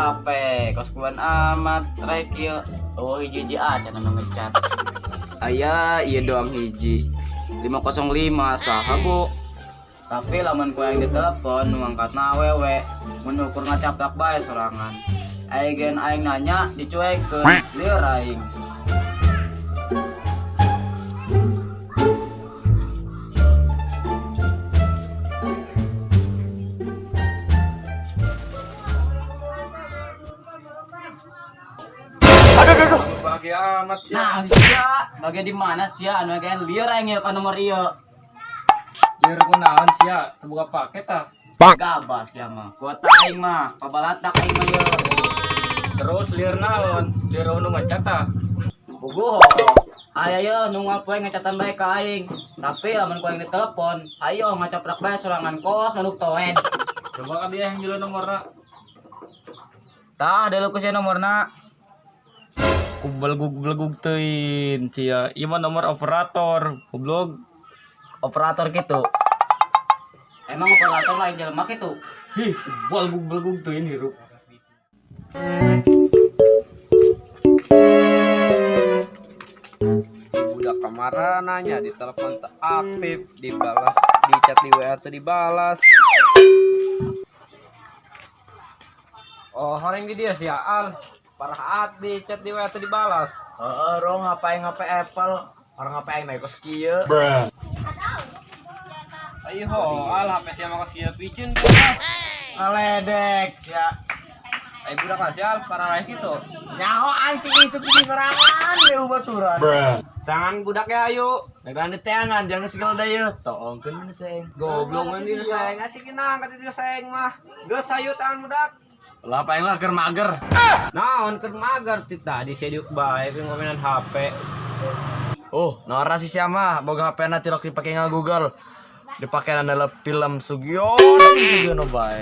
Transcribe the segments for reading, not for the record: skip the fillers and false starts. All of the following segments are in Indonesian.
HP kos kuan amat rek ieu. Oh hiji aja nu ngecat. Aya ieu doang hiji 505 saha Bu. Tapi lamun ku yang ditelepon nu ngangkatna awewe mun ukur ngacaprak bae sorangan. Aing nanya dicuekeun lieur aing. Aduh, bahagia amat sih. Nah, sia, bagian di mana sia anu gen lieur aing ieu ka nomor ieu. Lieur kunaon sih ya? Terbuka paket ah. Gabas ya mah. Kuota aing mah, pabalatak aing mah ieu. Terus lieur naon? Lieur nu ngecat ah. Puguh. Aya ieu nu ngapoe ngecatan bae ka aing. Tapi lamun ku aing ditelepon, ayo ngacaprak bae sorangan kos manuk toen. Coba ka dia yang jelo nomorna. Tah deuleu ku sia nomorna. Kubelgug teuin cia. Ieu mah nomor operator. Goblok. Operator gitu. Emang operator lain jelema kitu. Hi, belgug teuin hirup. Budak kamara nanya di telepon tak aktif, dibalas di chat di WA tuh dibalas. Oh, orang di dia sih Al. Parah di chat di WA tuh dibalas. Heeh, rong ngapain Apple. Orang ngapain naik kos kieu. Ayo Al HP sia mah kieu picen. Ngaledek ya. Ayo budak kasih Al parah lain gitu. Nyaho anti isuk di serangan deh baturan. Tangan budak ya ayo. Negan di tangan jangan segala daya. Toongkeun mana seng. Goblok mah di sayang asikin angkat di sayang mah. Geus ayo tangan budak. Lah paling lah keur mager. Naon keur mager ti tadi sediuk bae keur ngomenan HP. Oh, Nora si siapa? Boga HP na tilok dipake Google. Dipake adalah film Sugiono bae.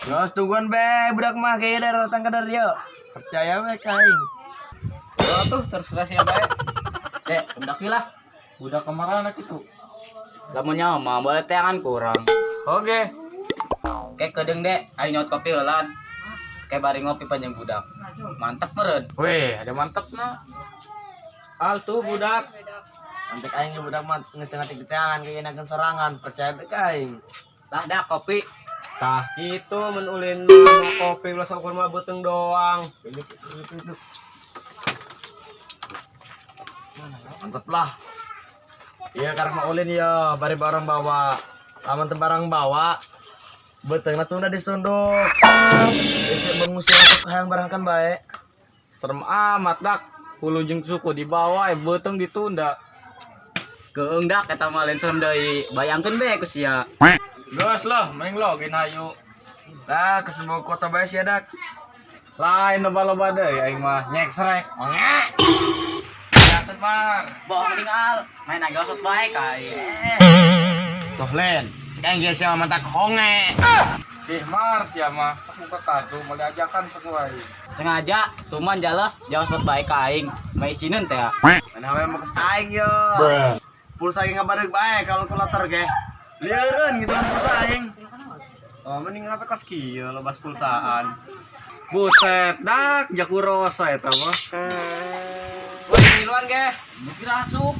Geus tungguan be budak mah kayaknya datang ke dari yuk. Percaya we kaing. Oh tuh terserah siapa bae. Dek, hendak lah. Budak kemana kitu? Lamun nyaho mah boleh teangan kurang. Oke. Kayak kedeng dek, aing nyaut kopi heulan. Kayak bari ngopi panjang budak. Mantep meureun. Weh, ada mantepna. Al tuh budak. Antek aing ge budak mah geus tengah tik teangan kayaknya nakeun sorangan. Percaya be kaing. Lah dak kopi. Tah kitu mun ulin mah kopi ulah sok mah beuteung doang. Mantep lah. Iya karena mau ulin ya bari barang bawa. Lamun teu barang bawa. Beteungna tunda disunduk. Geus mengusir masuk hayang barangkan bae. Serem amat dak. Hulu jeung suku di bawah beuteung ditunda. Keung dak eta mah lain serem deui. Bayangkeun be ku sia. Geus lah, mending login hayu. Lah geus boga kota bae sia dak. Lain loba-loba deui aing mah nyeksrek. Onge. Yakeun Mar. Bohong tinggal. Main agak bae kae. Tuh len, cek aing ge sia mantak honge. Ih Mar sia mah muka kadu mau diajakan sesuai. Sengaja tuman jalah jauh spot bae ka aing. Mai sineun teh. Mana we mah geus aing yo. Pulsa aing ngabareug bae kalkulator ge. Lieureun gitu pulsa aing. Oh mending apa kas kieu lobas pulsaan. Buset dak Jakurosa eta mah. Woi miluan ge. Geus kira asup.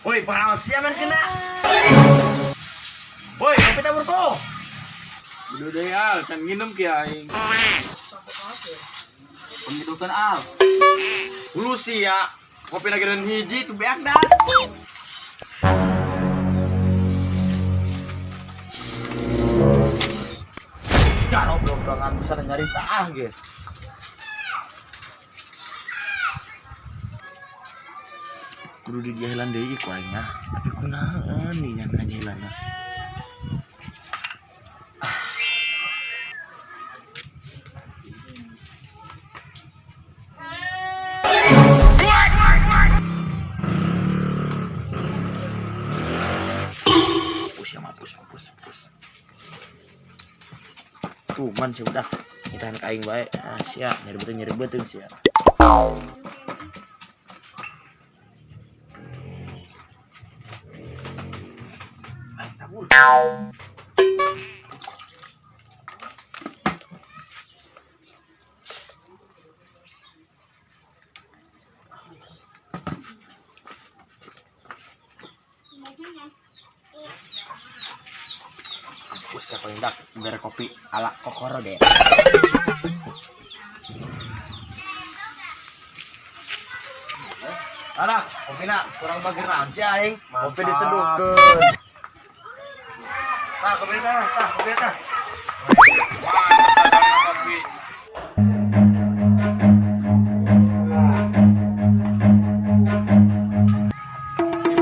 Woi, pengalaman siapa kena? Woi, kopi tabur ko. Udah deui al, can nginum ki aing. Pembudukan al. Lu sih ya, kopi lagi dan hiji tuh beak dah. Jangan obrol-obrolan bisa nyari tah gitu. Kudu di dia hilang deui ku aing mah. Tapi kunaon nih yang ngajelanna. Tuman sih udah. Kita anak aing baik. Ah, sia, nyari betul sia. Ay, tabul. Bos paling dak biar kopi ala kokoro deh. Anak, kopi nak kurang bageran sih aing. Kopi diseduhkeun. Tah, kopi tah, kopi tah.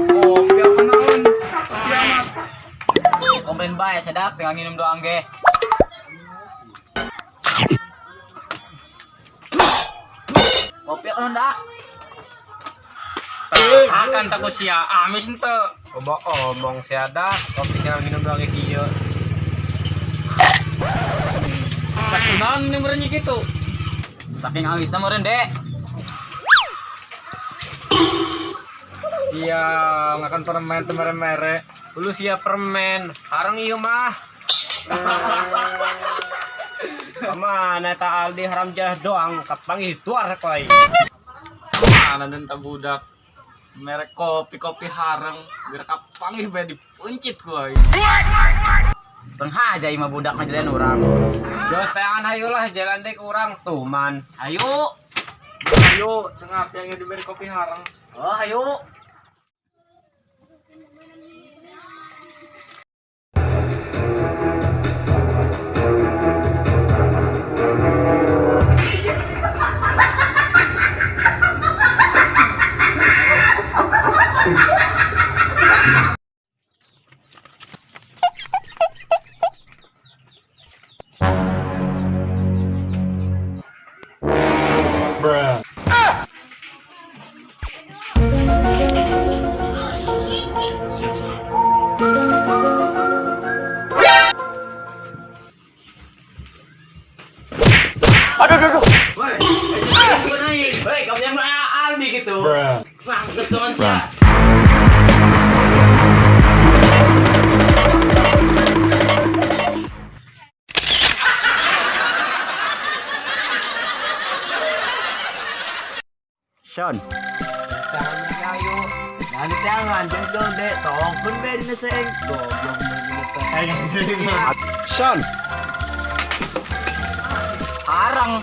Kopi apa naon? Siamat. Komplain bae sedak tinggal nginum doang ge. Kopi apa ndak? Akan takut sia, amis ente. Omong si ada, kopi tinggal minum doang kayak kieu. Sakunaon ini merenya gitu. Saking amisna meureun, Dek. Sia ngakan permen teu mere-mere. Ulu sia permen, harang ieu mah. Mana ta Aldi haram jah doang, kapanggih tuar koi. Mana dan budak merek kopi hareng biar kapanggih bae dipuncit gua. Sengaja imah budak ngajelain urang. Jos tayangan hayu lah jalan dek urang tuman. Ayo. Ayo, cenah yang diberi kopi hareng. Oh, ayo. Hei, kamu yang Aldi gitu. Bangsat teman saya. Sean. Tangan kayu. Nanti jangan dong dek, tolong pun be di neseng. Goblok be di neseng. Sean. Harang.